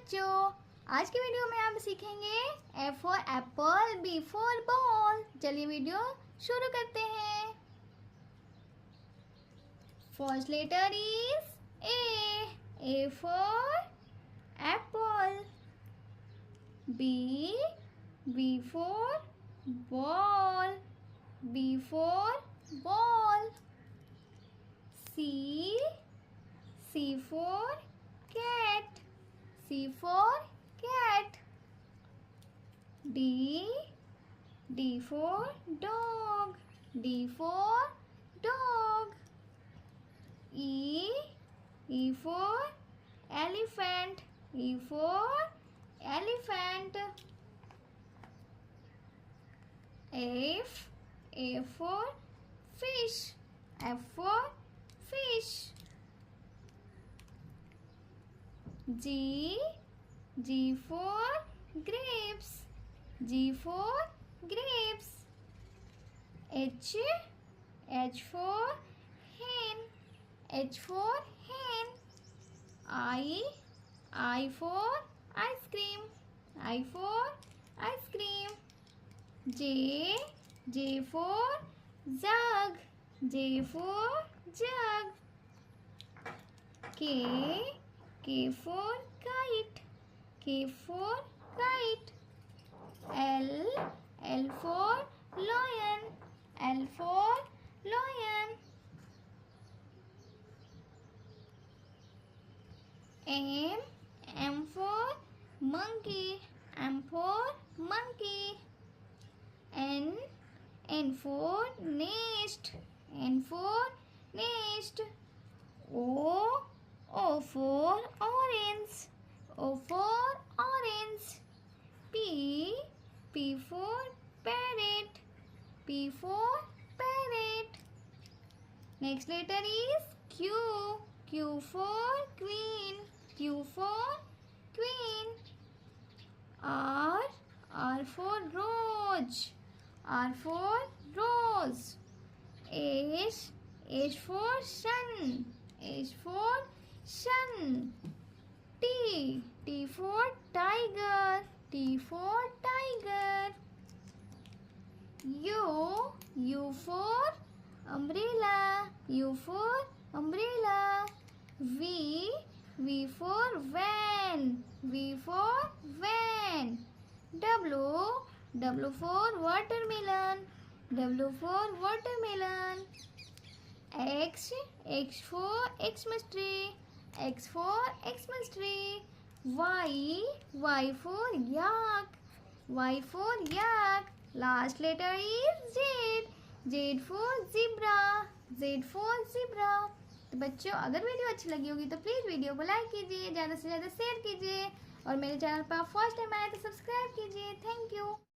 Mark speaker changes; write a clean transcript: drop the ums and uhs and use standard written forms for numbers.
Speaker 1: बच्चों, आज के वीडियो में आप सीखेंगे A for apple, B for ball. चलिए वीडियो शुरू करते हैं। First letter is A for apple. B for ball, B for ball. C for cat, C for cat. D for dog, D for dog. E for elephant, E for elephant. A for fish, F for fish. G for grapes, G for grapes. H for hen, H for hen. I for ice cream, I for ice cream. J for jug, J for jug. K for kite, K for kite. L for lion, L for lion. M for monkey, M for monkey. N for nest, N for nest. O for orange, O for orange. P for parrot, P for parrot. Next letter is Q for queen, Q for queen. R for rose, R for rose. H for sun, H for sun. T for tiger, T for tiger. U for umbrella, U for umbrella. V for van, V for van. W for watermelon, W for watermelon. X for Xmas tree, X for Xmas tree. Y for yak, Y for yak. Last letter is Z for zebra, Z for zebra. तो बच्चों, अगर video अच्छी लगी होगी तो please video को like कीजिए, ज़्यादा से ज़्यादा शेयर कीजिए और मेरे चैनल पर आप फर्स्ट टाइम आए तो सब्सक्राइब कीजिए। Thank you.